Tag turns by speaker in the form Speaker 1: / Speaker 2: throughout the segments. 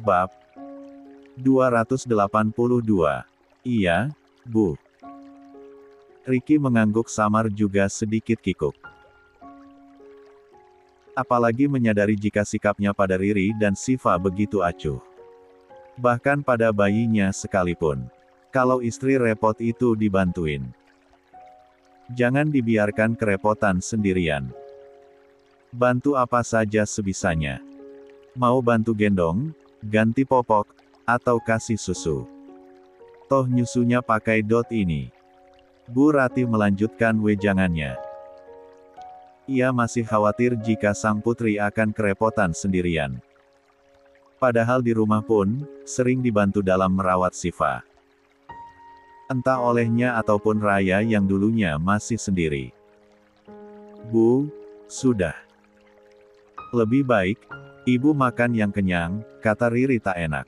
Speaker 1: Bab 282. Iya, Bu. Ricky mengangguk samar juga sedikit kikuk. Apalagi menyadari jika sikapnya pada Riri dan Siva begitu acuh. Bahkan pada bayinya sekalipun. Kalau istri repot itu dibantuin. Jangan dibiarkan kerepotan sendirian. Bantu apa saja sebisanya. Mau bantu gendong, ganti popok, atau kasih susu. Toh nyusunya pakai dot ini. Bu Rati melanjutkan wejangannya. Ia masih khawatir jika sang putri akan kerepotan sendirian. Padahal di rumah pun, sering dibantu dalam merawat Siva. Entah olehnya ataupun Raya yang dulunya masih sendiri. Bu, sudah. Lebih baik, Ibu makan yang kenyang, kata Riri tak enak.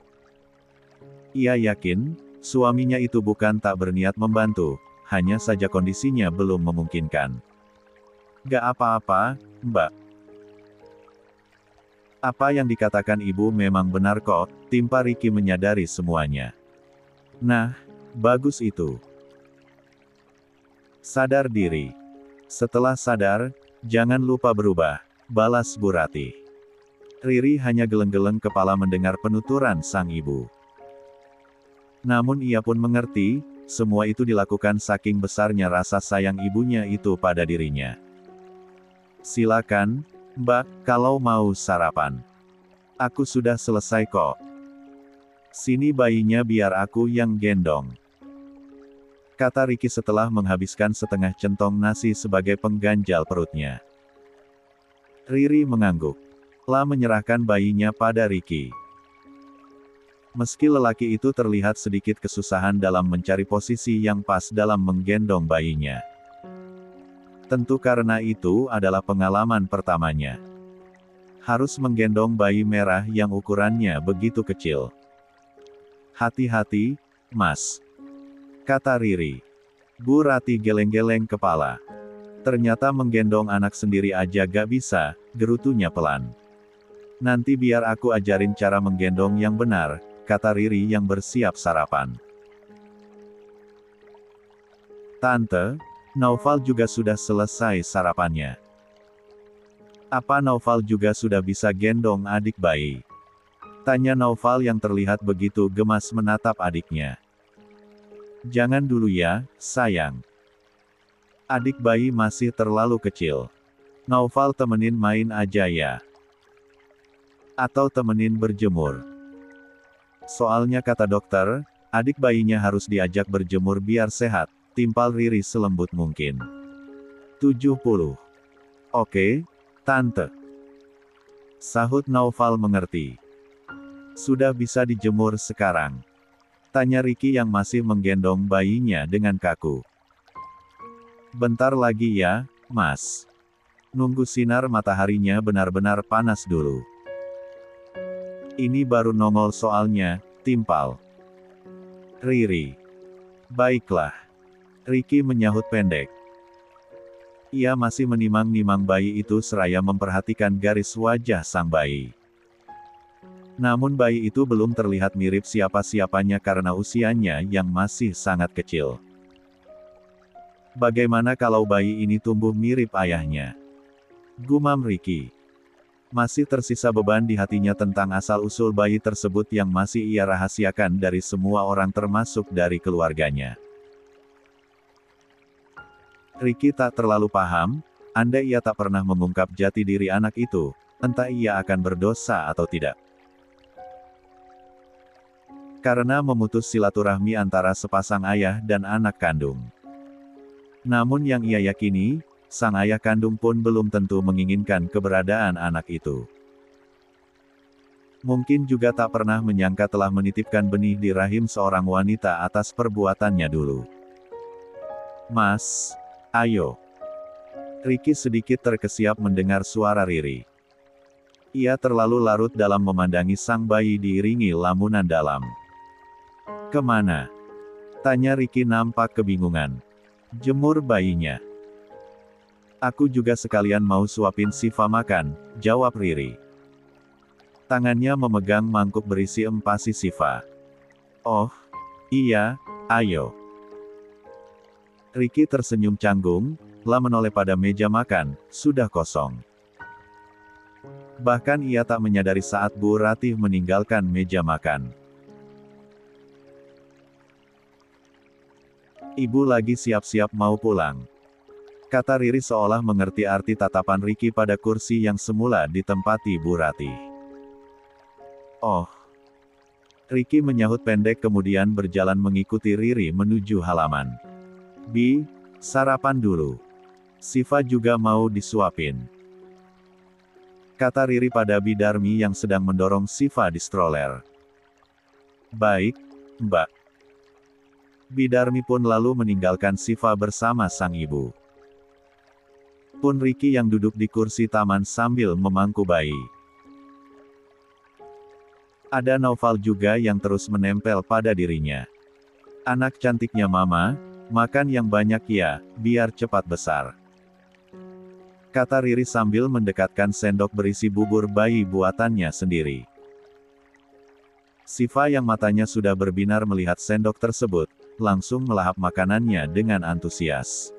Speaker 1: Ia yakin, suaminya itu bukan tak berniat membantu, hanya saja kondisinya belum memungkinkan. Gak apa-apa, Mbak. Apa yang dikatakan ibu memang benar kok, timpa Ricky menyadari semuanya. Nah, bagus itu. Sadar diri. Setelah sadar, jangan lupa berubah, balas Bu Rati. Riri hanya geleng-geleng kepala mendengar penuturan sang ibu. Namun ia pun mengerti, semua itu dilakukan saking besarnya rasa sayang ibunya itu pada dirinya. Silakan, Mbak, kalau mau sarapan. Aku sudah selesai kok. Sini bayinya biar aku yang gendong. Kata Ricky setelah menghabiskan setengah centong nasi sebagai pengganjal perutnya. Riri mengangguk. Lah menyerahkan bayinya pada Ricky. Meski lelaki itu terlihat sedikit kesusahan dalam mencari posisi yang pas dalam menggendong bayinya. Tentu karena itu adalah pengalaman pertamanya. Harus menggendong bayi merah yang ukurannya begitu kecil. Hati-hati, Mas. Kata Riri. Bu Rati geleng-geleng kepala. Ternyata menggendong anak sendiri aja gak bisa, gerutunya pelan. Nanti biar aku ajarin cara menggendong yang benar, kata Riri yang bersiap sarapan. Tante, Naufal juga sudah selesai sarapannya. Apa Naufal juga sudah bisa gendong adik bayi? Tanya Naufal yang terlihat begitu gemas menatap adiknya. Jangan dulu ya, sayang. Adik bayi masih terlalu kecil. Naufal temenin main aja ya. Atau temenin berjemur. Soalnya kata dokter, adik bayinya harus diajak berjemur biar sehat, timpal Riri selembut mungkin. 70. Oke, Tante. Sahut Naufal mengerti. Sudah bisa dijemur sekarang. Tanya Ricky yang masih menggendong bayinya dengan kaku. Bentar lagi ya, Mas. Nunggu sinar mataharinya benar-benar panas dulu. Ini baru nongol soalnya, timpal. Riri. Baiklah. Ricky menyahut pendek. Ia masih menimang-nimang bayi itu seraya memperhatikan garis wajah sang bayi. Namun bayi itu belum terlihat mirip siapa-siapanya karena usianya yang masih sangat kecil. Bagaimana kalau bayi ini tumbuh mirip ayahnya? Gumam Ricky. Masih tersisa beban di hatinya tentang asal-usul bayi tersebut yang masih ia rahasiakan dari semua orang termasuk dari keluarganya. Ricky tak terlalu paham, andai ia tak pernah mengungkap jati diri anak itu, entah ia akan berdosa atau tidak. Karena memutus silaturahmi antara sepasang ayah dan anak kandung. Namun yang ia yakini, sang ayah kandung pun belum tentu menginginkan keberadaan anak itu. Mungkin juga tak pernah menyangka telah menitipkan benih di rahim seorang wanita atas perbuatannya dulu. Mas, ayo. Ricky sedikit terkesiap mendengar suara Riri. Ia terlalu larut dalam memandangi sang bayi diiringi lamunan dalam. Kemana? Tanya Ricky nampak kebingungan. Jemur bayinya. Aku juga sekalian mau suapin Siva makan, jawab Riri. Tangannya memegang mangkuk berisi empasi Siva. Oh, iya, ayo. Ricky tersenyum canggung, lalu menoleh pada meja makan, sudah kosong. Bahkan ia tak menyadari saat Bu Ratih meninggalkan meja makan. Ibu lagi siap-siap mau pulang. Kata Riri seolah mengerti arti tatapan Ricky pada kursi yang semula ditempati Bu Ratih. Oh. Ricky menyahut pendek kemudian berjalan mengikuti Riri menuju halaman. Bi, sarapan dulu. Siva juga mau disuapin. Kata Riri pada Bidarmi yang sedang mendorong Siva di stroller. Baik, Mbak. Bidarmi pun lalu meninggalkan Siva bersama sang ibu. Pun Ricky yang duduk di kursi taman sambil memangku bayi. Ada Naufal juga yang terus menempel pada dirinya. Anak cantiknya mama, makan yang banyak ya, biar cepat besar. Kata Riri sambil mendekatkan sendok berisi bubur bayi buatannya sendiri. Siva yang matanya sudah berbinar melihat sendok tersebut, langsung melahap makanannya dengan antusias.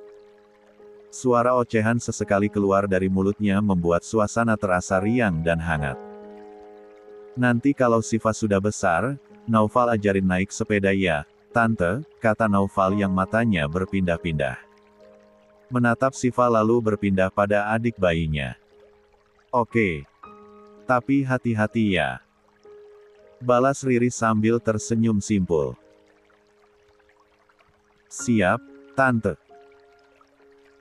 Speaker 1: Suara ocehan sesekali keluar dari mulutnya membuat suasana terasa riang dan hangat. Nanti kalau Siva sudah besar, Naufal ajarin naik sepeda ya, Tante, kata Naufal yang matanya berpindah-pindah. Menatap Siva lalu berpindah pada adik bayinya. Oke. Tapi hati-hati ya. Balas Riri sambil tersenyum simpul. Siap, Tante.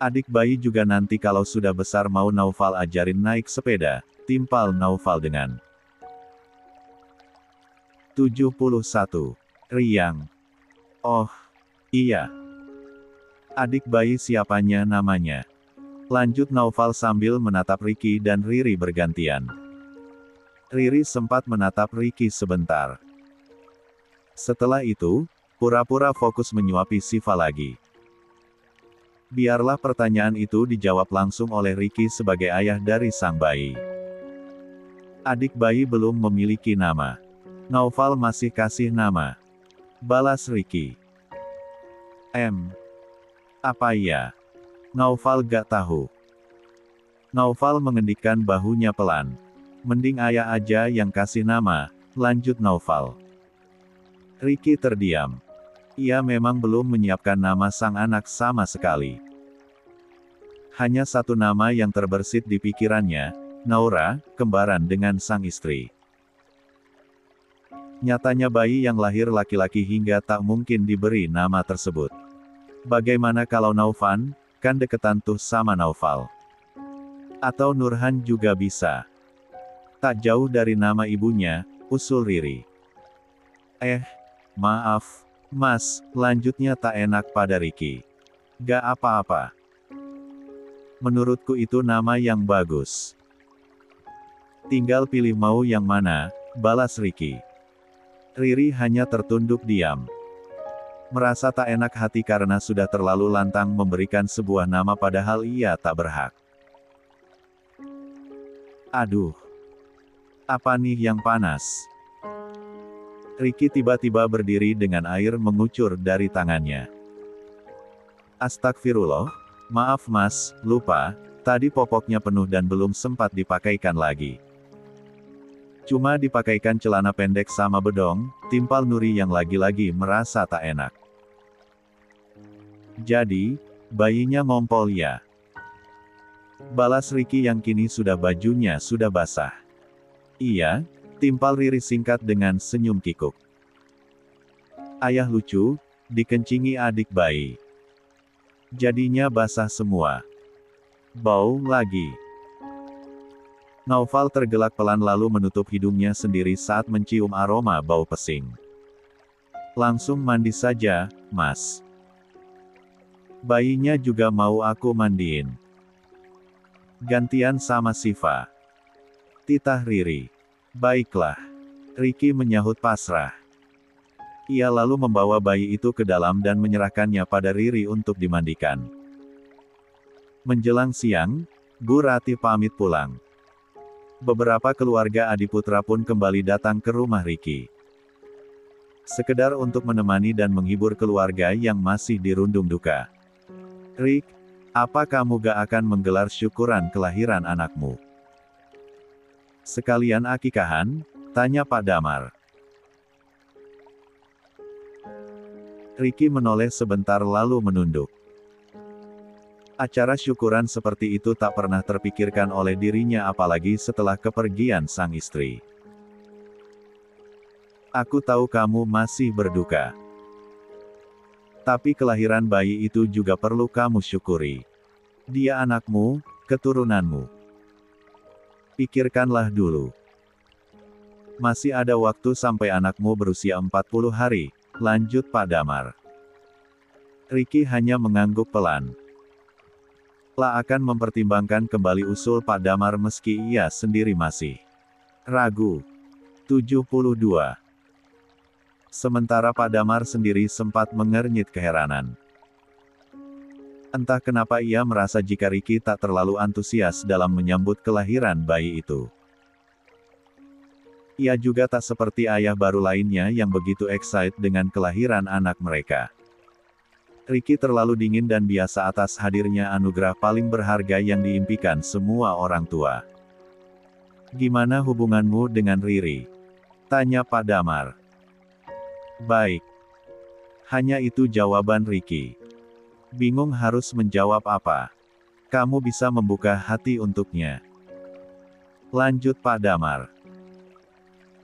Speaker 1: Adik bayi juga nanti kalau sudah besar mau Naufal ajarin naik sepeda, timpal Naufal dengan 71. Riang. Oh, iya. Adik bayi siapanya namanya? Lanjut Naufal sambil menatap Ricky dan Riri bergantian. Riri sempat menatap Ricky sebentar. Setelah itu, pura-pura fokus menyuapi Siva lagi. Biarlah pertanyaan itu dijawab langsung oleh Ricky sebagai ayah dari sang bayi. Adik bayi belum memiliki nama. Naufal masih kasih nama. Balas Ricky. Apa ya? Naufal gak tahu. Naufal mengendikkan bahunya pelan. Mending ayah aja yang kasih nama, lanjut Naufal. Ricky terdiam. Ia memang belum menyiapkan nama sang anak sama sekali. Hanya satu nama yang terbersit di pikirannya, Naura, kembaran dengan sang istri. Nyatanya bayi yang lahir laki-laki hingga tak mungkin diberi nama tersebut. Bagaimana kalau Naufan, kan deketan tuh sama Naufal. Atau Nurhan juga bisa. Tak jauh dari nama ibunya, usul Riri. Maaf, Mas, lanjutnya tak enak pada Ricky. Gak apa-apa. Menurutku itu nama yang bagus. Tinggal pilih mau yang mana, balas Ricky. Riri hanya tertunduk diam. Merasa tak enak hati karena sudah terlalu lantang memberikan sebuah nama padahal ia tak berhak. Aduh. Apa nih yang panas? Ricky tiba-tiba berdiri dengan air mengucur dari tangannya. Astagfirullah, maaf Mas, lupa, tadi popoknya penuh dan belum sempat dipakaikan lagi. Cuma dipakaikan celana pendek sama bedong, timpal Nuri yang lagi-lagi merasa tak enak. Jadi, bayinya ngompol ya? Balas Ricky yang kini sudah bajunya sudah basah. Iya, timpal Riri singkat dengan senyum kikuk. Ayah lucu, dikencingi adik bayi. Jadinya basah semua. Bau lagi. Naufal tergelak pelan lalu menutup hidungnya sendiri saat mencium aroma bau pesing. Langsung mandi saja, Mas. Bayinya juga mau aku mandiin. Gantian sama Siva. Titah Riri. Baiklah. Ricky menyahut pasrah. Ia lalu membawa bayi itu ke dalam dan menyerahkannya pada Riri untuk dimandikan. Menjelang siang, Bu Ratih pamit pulang. Beberapa keluarga Adiputra pun kembali datang ke rumah Ricky. Sekedar untuk menemani dan menghibur keluarga yang masih dirundung duka. Rick, apa kamu gak akan menggelar syukuran kelahiran anakmu? Sekalian akikahan? Tanya Pak Damar. Ricky menoleh sebentar lalu menunduk. Acara syukuran seperti itu tak pernah terpikirkan oleh dirinya apalagi setelah kepergian sang istri. Aku tahu kamu masih berduka. Tapi kelahiran bayi itu juga perlu kamu syukuri. Dia anakmu, keturunanmu. Pikirkanlah dulu. Masih ada waktu sampai anakmu berusia 40 hari, lanjut Pak Damar. Ricky hanya mengangguk pelan. Akan mempertimbangkan kembali usul Pak Damar meski ia sendiri masih ragu. 72. Sementara Pak Damar sendiri sempat mengernyit keheranan. Entah kenapa ia merasa jika Ricky tak terlalu antusias dalam menyambut kelahiran bayi itu. Ia juga tak seperti ayah baru lainnya yang begitu excited dengan kelahiran anak mereka. Ricky terlalu dingin dan biasa atas hadirnya anugerah paling berharga yang diimpikan semua orang tua. Gimana hubunganmu dengan Riri? Tanya Pak Damar. Baik. Hanya itu jawaban Ricky. Bingung harus menjawab apa. Kamu bisa membuka hati untuknya. Lanjut Pak Damar.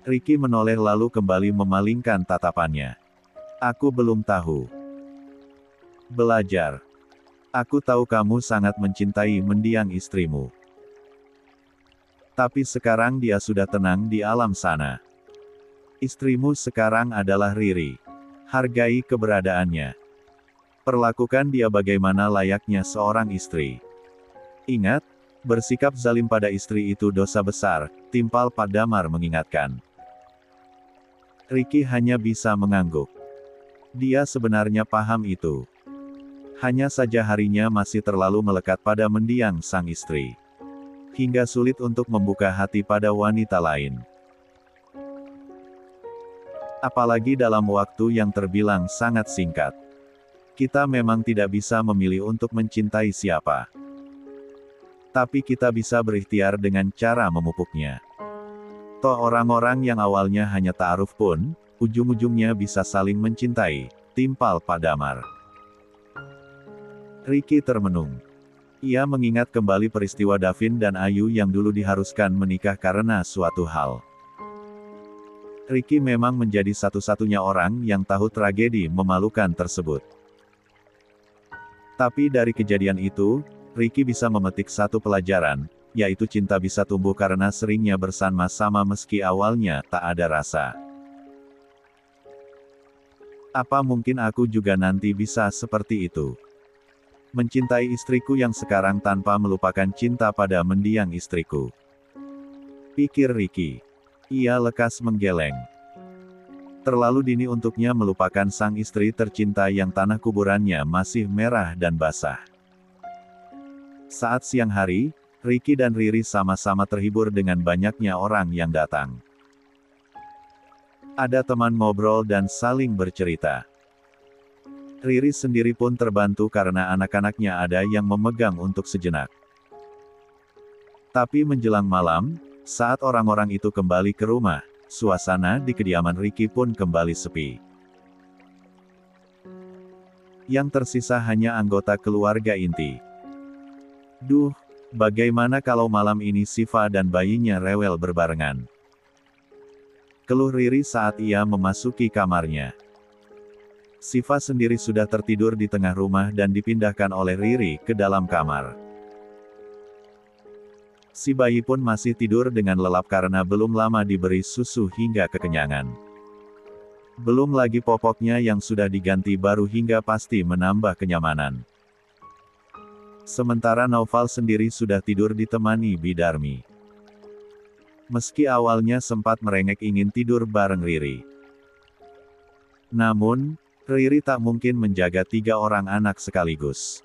Speaker 1: Ricky menoleh lalu kembali memalingkan tatapannya. Aku belum tahu. Belajar. Aku tahu kamu sangat mencintai mendiang istrimu. Tapi sekarang dia sudah tenang di alam sana. Istrimu sekarang adalah Riri. Hargai keberadaannya. Perlakukan dia bagaimana layaknya seorang istri. Ingat, bersikap zalim pada istri itu dosa besar, timpal Pak Damar mengingatkan. Ricky hanya bisa mengangguk. Dia sebenarnya paham itu. Hanya saja harinya masih terlalu melekat pada mendiang sang istri. Hingga sulit untuk membuka hati pada wanita lain. Apalagi dalam waktu yang terbilang sangat singkat. Kita memang tidak bisa memilih untuk mencintai siapa. Tapi kita bisa berikhtiar dengan cara memupuknya. Toh orang-orang yang awalnya hanya ta'aruf pun, ujung-ujungnya bisa saling mencintai, timpal Pak Damar. Ricky termenung. Ia mengingat kembali peristiwa Davin dan Ayu yang dulu diharuskan menikah karena suatu hal. Ricky memang menjadi satu-satunya orang yang tahu tragedi memalukan tersebut. Tapi dari kejadian itu, Ricky bisa memetik satu pelajaran, yaitu cinta bisa tumbuh karena seringnya bersama-sama meski awalnya tak ada rasa. Apa mungkin aku juga nanti bisa seperti itu? Mencintai istriku yang sekarang tanpa melupakan cinta pada mendiang istriku. Pikir Ricky. Ia lekas menggeleng. Terlalu dini untuknya melupakan sang istri tercinta yang tanah kuburannya masih merah dan basah. Saat siang hari, Ricky dan Riri sama-sama terhibur dengan banyaknya orang yang datang. Ada teman ngobrol dan saling bercerita. Riri sendiri pun terbantu karena anak-anaknya ada yang memegang untuk sejenak. Tapi menjelang malam, saat orang-orang itu kembali ke rumah, suasana di kediaman Ricky pun kembali sepi. Yang tersisa hanya anggota keluarga inti. Duh, bagaimana kalau malam ini Siva dan bayinya rewel berbarengan? Keluh Riri saat ia memasuki kamarnya. Siva sendiri sudah tertidur di tengah rumah dan dipindahkan oleh Riri ke dalam kamar. Si bayi pun masih tidur dengan lelap karena belum lama diberi susu hingga kekenyangan. Belum lagi popoknya yang sudah diganti baru hingga pasti menambah kenyamanan. Sementara Naufal sendiri sudah tidur ditemani Bidarmi. Meski awalnya sempat merengek ingin tidur bareng Riri. Namun, Riri tak mungkin menjaga 3 orang anak sekaligus.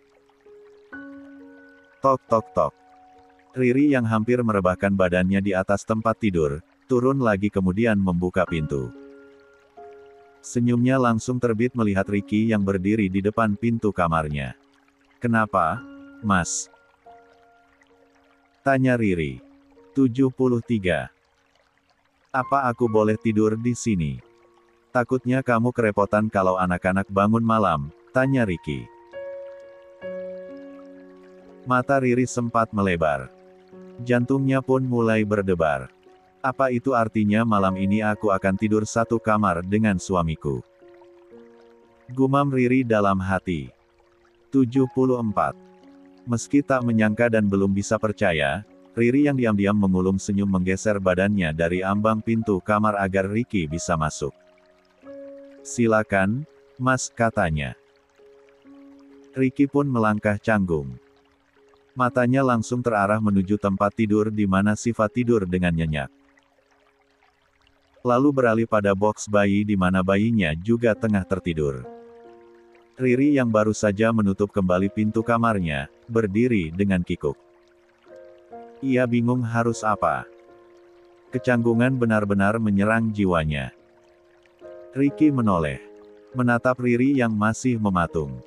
Speaker 1: Tok tok tok. Riri yang hampir merebahkan badannya di atas tempat tidur, turun lagi kemudian membuka pintu. Senyumnya langsung terbit melihat Ricky yang berdiri di depan pintu kamarnya. "Kenapa, Mas?" tanya Riri. 73. "Apa aku boleh tidur di sini? Takutnya kamu kerepotan kalau anak-anak bangun malam," tanya Ricky. Mata Riri sempat melebar. Jantungnya pun mulai berdebar. "Apa itu artinya malam ini aku akan tidur satu kamar dengan suamiku?" gumam Riri dalam hati. 74. Meski tak menyangka dan belum bisa percaya, Riri yang diam-diam mengulum senyum menggeser badannya dari ambang pintu kamar agar Ricky bisa masuk. "Silakan, Mas," katanya. Ricky pun melangkah canggung. Matanya langsung terarah menuju tempat tidur di mana Siva tidur dengan nyenyak. Lalu beralih pada boks bayi di mana bayinya juga tengah tertidur. Riri yang baru saja menutup kembali pintu kamarnya, berdiri dengan kikuk. Ia bingung harus apa. Kecanggungan benar-benar menyerang jiwanya. Ricky menoleh. Menatap Riri yang masih mematung.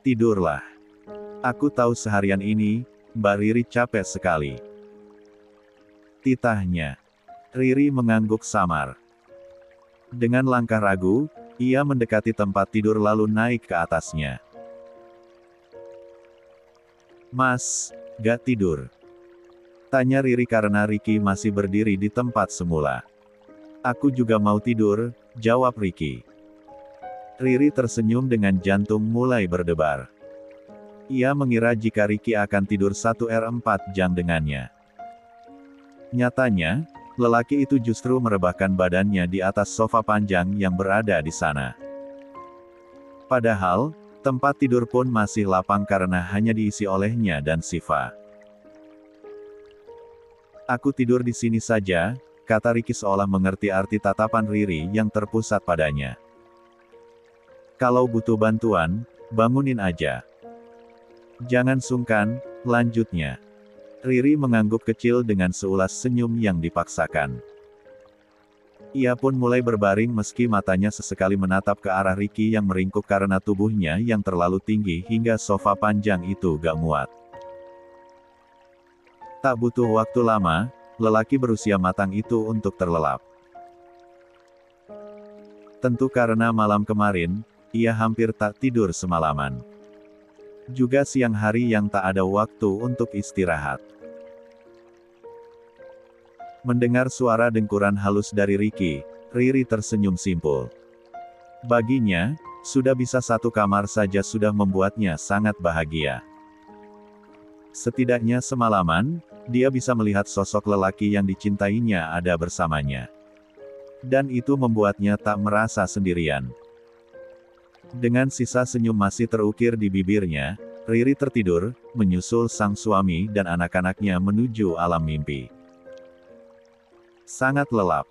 Speaker 1: "Tidurlah. Aku tahu seharian ini, Mbak Riri capek sekali," titahnya. Riri mengangguk samar. Dengan langkah ragu, ia mendekati tempat tidur lalu naik ke atasnya. "Mas, gak tidur?" tanya Riri karena Ricky masih berdiri di tempat semula. "Aku juga mau tidur," jawab Ricky. Riri tersenyum dengan jantung mulai berdebar. Ia mengira jika Ricky akan tidur 1/4 jam dengannya. Nyatanya, lelaki itu justru merebahkan badannya di atas sofa panjang yang berada di sana. Padahal, tempat tidur pun masih lapang karena hanya diisi olehnya dan Siva. "Aku tidur di sini saja," kata Ricky seolah mengerti arti tatapan Riri yang terpusat padanya. "Kalau butuh bantuan, bangunin aja. Jangan sungkan," lanjutnya. Riri mengangguk kecil dengan seulas senyum yang dipaksakan. Ia pun mulai berbaring meski matanya sesekali menatap ke arah Ricky yang meringkuk karena tubuhnya yang terlalu tinggi hingga sofa panjang itu gak muat. Tak butuh waktu lama, lelaki berusia matang itu untuk terlelap. Tentu karena malam kemarin, ia hampir tak tidur semalaman. Juga siang hari yang tak ada waktu untuk istirahat. Mendengar suara dengkuran halus dari Ricky, Riri tersenyum simpul. Baginya, sudah bisa satu kamar saja sudah membuatnya sangat bahagia. Setidaknya semalaman, dia bisa melihat sosok lelaki yang dicintainya ada bersamanya. Dan itu membuatnya tak merasa sendirian. Dengan sisa senyum masih terukir di bibirnya, Riri tertidur, menyusul sang suami dan anak-anaknya menuju alam mimpi. Sangat lelap.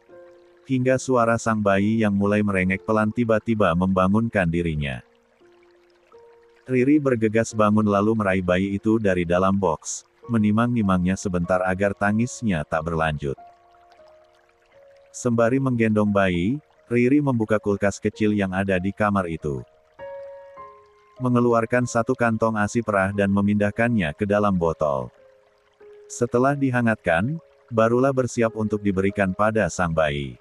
Speaker 1: Hingga suara sang bayi yang mulai merengek pelan tiba-tiba membangunkan dirinya. Riri bergegas bangun lalu meraih bayi itu dari dalam boks, menimang-nimangnya sebentar agar tangisnya tak berlanjut. Sembari menggendong bayi, Riri membuka kulkas kecil yang ada di kamar itu. Mengeluarkan satu kantong ASI perah dan memindahkannya ke dalam botol. Setelah dihangatkan, barulah bersiap untuk diberikan pada sang bayi.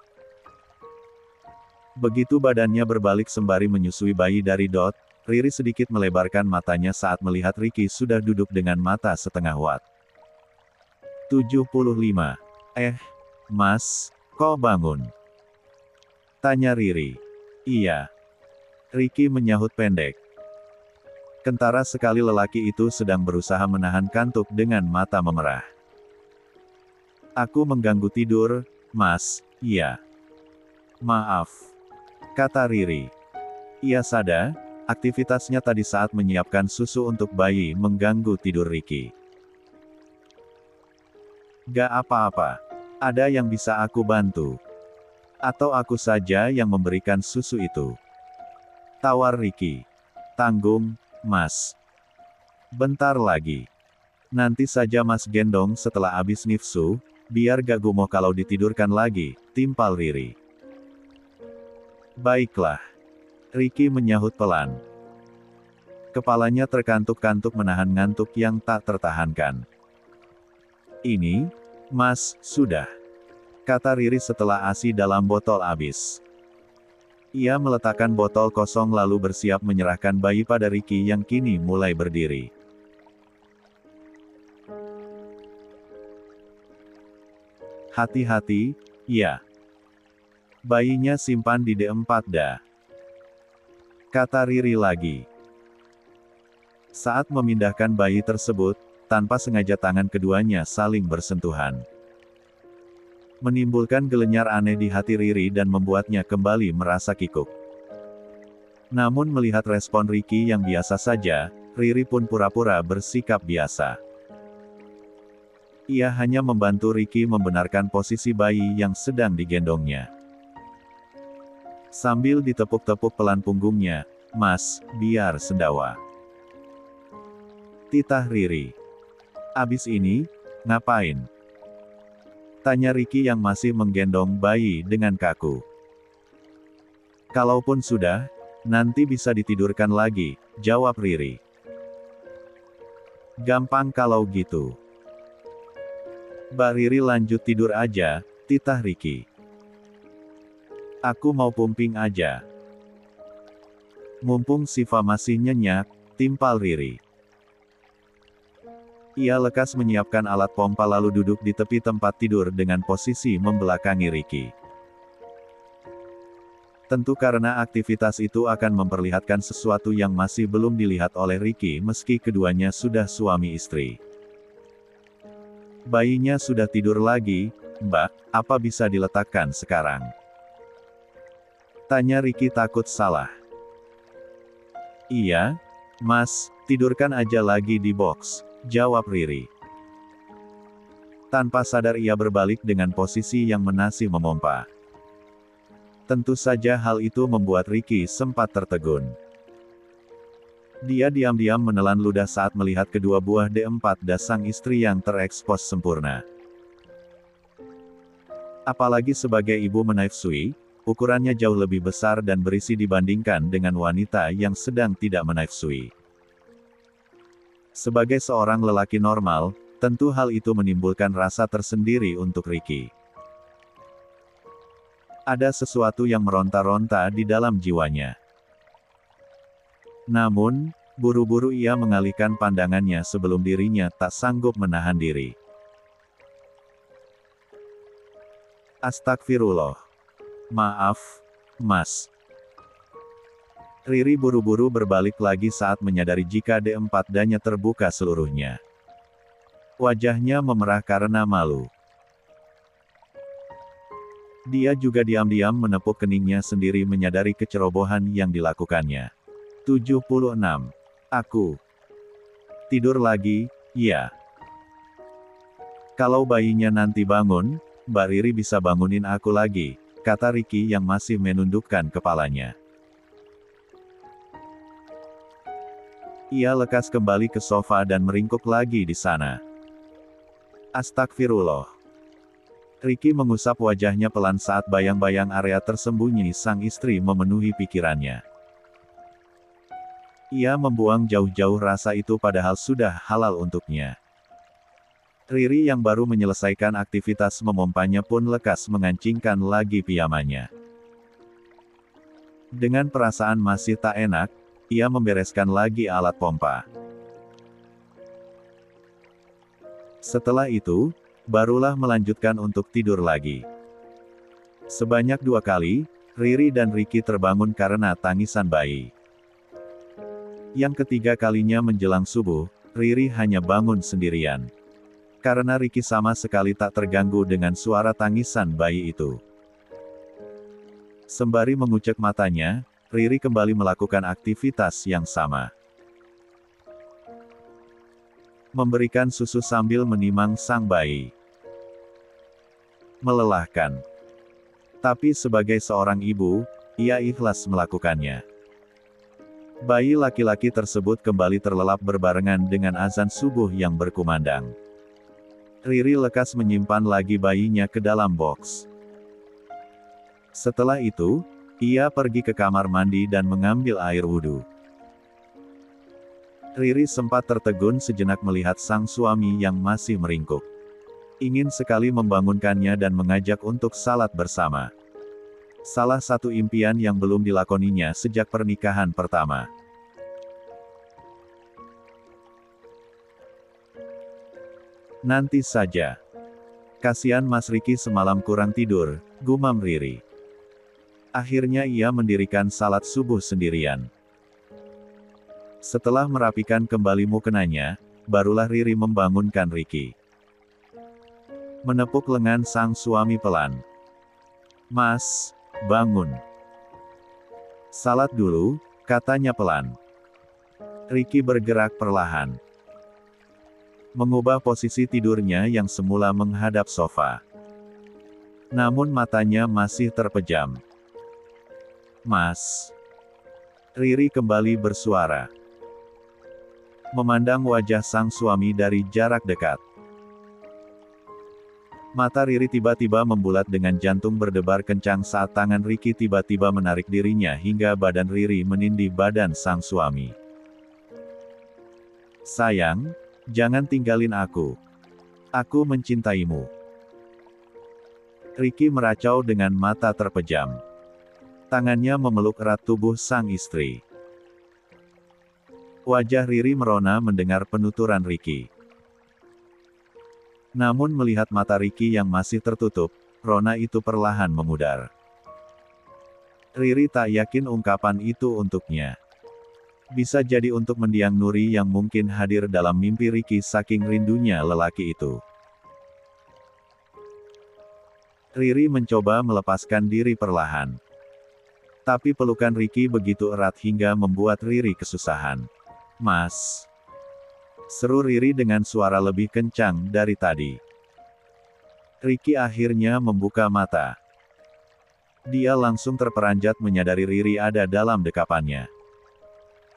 Speaker 1: Begitu badannya berbalik sembari menyusui bayi dari Dot, Riri sedikit melebarkan matanya saat melihat Ricky sudah duduk dengan mata setengah wat. 75. Mas, kok bangun?" tanya Riri. "Iya." Ricky menyahut pendek. Kentara sekali lelaki itu sedang berusaha menahan kantuk dengan mata memerah. "Aku mengganggu tidur, Mas." "Iya." "Maaf," kata Riri. Ia sadar, aktivitasnya tadi saat menyiapkan susu untuk bayi mengganggu tidur Ricky. "Gak apa-apa. Ada yang bisa aku bantu? Atau aku saja yang memberikan susu itu?" tawar Ricky. "Tanggung, Mas. Bentar lagi." Nanti saja Mas gendong setelah abis nifsu, biar gak gumoh kalau ditidurkan lagi, timpal Riri. Baiklah. Ricky menyahut pelan. Kepalanya terkantuk-kantuk menahan ngantuk yang tak tertahankan. Ini, Mas, sudah. Kata Riri setelah ASI dalam botol habis. Ia meletakkan botol kosong lalu bersiap menyerahkan bayi pada Ricky yang kini mulai berdiri. Hati-hati, ya. Bayinya simpan di D4 kata Riri lagi. Saat memindahkan bayi tersebut, tanpa sengaja tangan keduanya saling bersentuhan. Menimbulkan gelenyar aneh di hati Riri dan membuatnya kembali merasa kikuk. Namun melihat respon Ricky yang biasa saja, Riri pun pura-pura bersikap biasa. Ia hanya membantu Ricky membenarkan posisi bayi yang sedang digendongnya. Sambil ditepuk-tepuk pelan punggungnya, "Mas, biar sendawa." Titah Riri. "Abis ini, ngapain?" Tanya Ricky yang masih menggendong bayi dengan kaku. "Kalaupun sudah, nanti bisa ditidurkan lagi," jawab Riri. "Gampang kalau gitu. Mbak Riri lanjut tidur aja," titah Ricky. "Aku mau pumping aja." Mumpung Siva masih nyenyak, timpal Riri. Ia lekas menyiapkan alat pompa lalu duduk di tepi tempat tidur dengan posisi membelakangi Ricky. Tentu karena aktivitas itu akan memperlihatkan sesuatu yang masih belum dilihat oleh Ricky meski keduanya sudah suami istri. "Bayinya sudah tidur lagi, Mbak, apa bisa diletakkan sekarang?" Tanya Ricky takut salah. "Iya, Mas, tidurkan aja lagi di box," jawab Riri. Tanpa sadar ia berbalik dengan posisi yang menasi memompa. Tentu saja hal itu membuat Ricky sempat tertegun. Dia diam-diam menelan ludah saat melihat kedua buah D4 sang istri yang terekspos sempurna. Apalagi sebagai ibu menaifsui, ukurannya jauh lebih besar dan berisi dibandingkan dengan wanita yang sedang tidak menaifsui. Sebagai seorang lelaki normal, tentu hal itu menimbulkan rasa tersendiri untuk Ricky. Ada sesuatu yang meronta-ronta di dalam jiwanya. Namun, buru-buru ia mengalihkan pandangannya sebelum dirinya tak sanggup menahan diri. "Astagfirullah. Maaf, Mas." Riri buru-buru berbalik lagi saat menyadari jika D4-nya terbuka seluruhnya. Wajahnya memerah karena malu. Dia juga diam-diam menepuk keningnya sendiri menyadari kecerobohan yang dilakukannya. 76. "Aku tidur lagi, ya. Kalau bayinya nanti bangun, Mbak Riri bisa bangunin aku lagi," kata Ricky yang masih menundukkan kepalanya. Ia lekas kembali ke sofa dan meringkuk lagi di sana. "Astagfirullah." Ricky mengusap wajahnya pelan saat bayang-bayang area tersembunyi sang istri memenuhi pikirannya. Ia membuang jauh-jauh rasa itu padahal sudah halal untuknya. Riri yang baru menyelesaikan aktivitas memompanya pun lekas mengancingkan lagi pijamannya. Dengan perasaan masih tak enak, ia membereskan lagi alat pompa. Setelah itu, barulah melanjutkan untuk tidur lagi. Sebanyak 2 kali, Riri dan Ricky terbangun karena tangisan bayi. Yang ketiga kalinya menjelang subuh, Riri hanya bangun sendirian. Karena Ricky sama sekali tak terganggu dengan suara tangisan bayi itu. Sembari mengucek matanya, Riri kembali melakukan aktivitas yang sama. Memberikan susu sambil menimang sang bayi. Melelahkan. Tapi sebagai seorang ibu, ia ikhlas melakukannya. Bayi laki-laki tersebut kembali terlelap berbarengan dengan azan subuh yang berkumandang. Riri lekas menyimpan lagi bayinya ke dalam box. Setelah itu, ia pergi ke kamar mandi dan mengambil air wudhu. Riri sempat tertegun sejenak melihat sang suami yang masih meringkuk. Ingin sekali membangunkannya dan mengajak untuk salat bersama. Salah satu impian yang belum dilakoninya sejak pernikahan pertama. Nanti saja. Kasihan Mas Riki semalam kurang tidur, gumam Riri. Akhirnya ia mendirikan salat subuh sendirian. Setelah merapikan kembali mukenanya, barulah Riri membangunkan Riki. Menepuk lengan sang suami pelan. "Mas, bangun. Salat dulu," katanya pelan. Riki bergerak perlahan. Mengubah posisi tidurnya yang semula menghadap sofa. Namun matanya masih terpejam. "Mas." Riri kembali bersuara. Memandang wajah sang suami dari jarak dekat. Mata Riri tiba-tiba membulat dengan jantung berdebar kencang saat tangan Riki tiba-tiba menarik dirinya hingga badan Riri menindih badan sang suami. "Sayang, jangan tinggalin aku. Aku mencintaimu." Riki meracau dengan mata terpejam. Tangannya memeluk erat tubuh sang istri. Wajah Riri merona mendengar penuturan Riki. Namun melihat mata Riki yang masih tertutup, rona itu perlahan memudar. Riri tak yakin ungkapan itu untuknya. Bisa jadi untuk mendiang Nuri yang mungkin hadir dalam mimpi Riki saking rindunya lelaki itu. Riri mencoba melepaskan diri perlahan. Tapi pelukan Riki begitu erat hingga membuat Riri kesusahan. "Mas." Seru Riri dengan suara lebih kencang dari tadi. Riki akhirnya membuka mata. Dia langsung terperanjat menyadari Riri ada dalam dekapannya.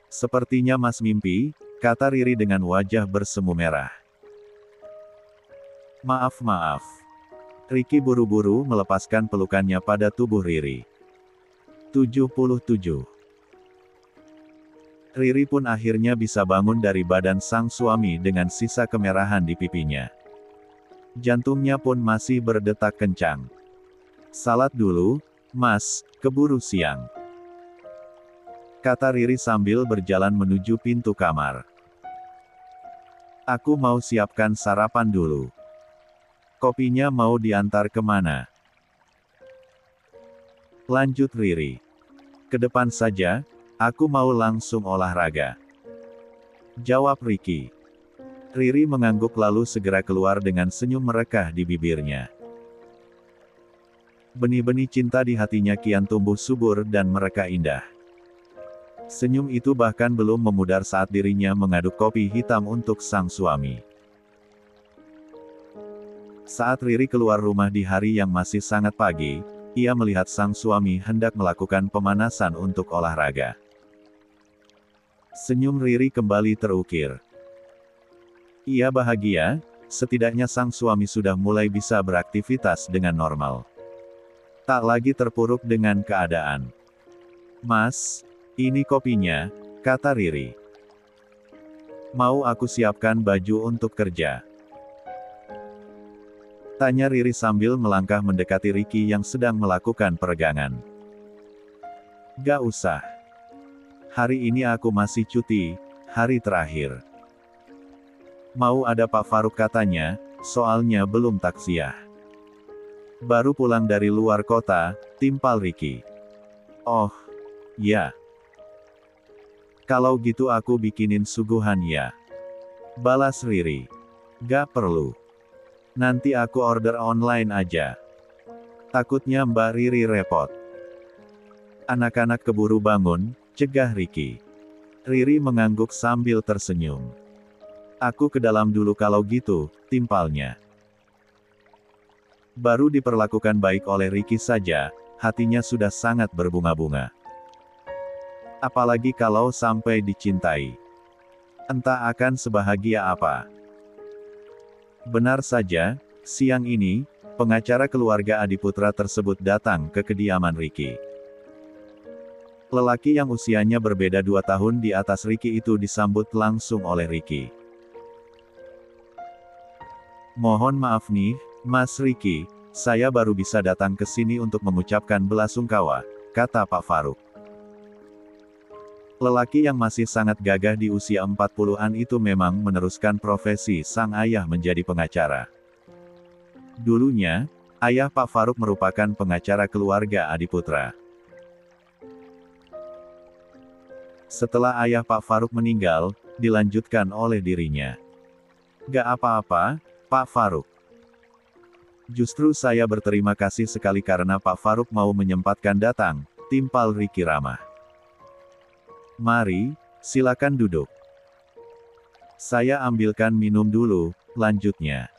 Speaker 1: "Sepertinya Mas mimpi," kata Riri dengan wajah bersemu merah. Maaf." Riki buru-buru melepaskan pelukannya pada tubuh Riri. 77. Riri pun akhirnya bisa bangun dari badan sang suami dengan sisa kemerahan di pipinya. Jantungnya pun masih berdetak kencang. "Salat dulu, Mas, keburu siang," kata Riri sambil berjalan menuju pintu kamar. "Aku mau siapkan sarapan dulu. Kopinya mau diantar kemana?" Lanjut Riri. "Ke depan saja. Aku mau langsung olahraga," jawab Riki. Riri mengangguk lalu segera keluar dengan senyum merekah di bibirnya. Benih-benih cinta di hatinya kian tumbuh subur dan mereka indah. Senyum itu bahkan belum memudar saat dirinya mengaduk kopi hitam untuk sang suami. Saat Riri keluar rumah di hari yang masih sangat pagi, ia melihat sang suami hendak melakukan pemanasan untuk olahraga. Senyum Riri kembali terukir. Ia bahagia, setidaknya sang suami sudah mulai bisa beraktivitas dengan normal. Tak lagi terpuruk dengan keadaan. "Mas, ini kopinya," kata Riri. "Mau aku siapkan baju untuk kerja?" tanya Riri sambil melangkah mendekati Riki yang sedang melakukan peregangan. "Gak usah. Hari ini aku masih cuti, hari terakhir. Mau ada Pak Faruk katanya, soalnya belum taksiah. Baru pulang dari luar kota," timpal Riki. "Oh, ya. Kalau gitu aku bikinin suguhan ya," balas Riri. "Gak perlu. Nanti aku order online aja. Takutnya Mbak Riri repot." "Anak-anak keburu bangun," cegah Riki. Riri mengangguk sambil tersenyum. "Aku ke dalam dulu kalau gitu," timpalnya. Baru diperlakukan baik oleh Riki saja, hatinya sudah sangat berbunga-bunga. Apalagi kalau sampai dicintai. Entah akan sebahagia apa. Benar saja, siang ini, pengacara keluarga Adiputra tersebut datang ke kediaman Ricky. Lelaki yang usianya berbeda 2 tahun di atas Ricky itu disambut langsung oleh Ricky. "Mohon maaf nih, Mas Ricky, saya baru bisa datang ke sini untuk mengucapkan belasungkawa," kata Pak Faruk. Lelaki yang masih sangat gagah di usia 40-an itu memang meneruskan profesi sang ayah menjadi pengacara. Dulunya, ayah Pak Faruk merupakan pengacara keluarga Adiputra. Setelah ayah Pak Faruk meninggal, dilanjutkan oleh dirinya. "Gak apa-apa, Pak Faruk. Justru saya berterima kasih sekali karena Pak Faruk mau menyempatkan datang," timpal Ricky ramah. "Mari, silakan duduk. Saya ambilkan minum dulu," lanjutnya.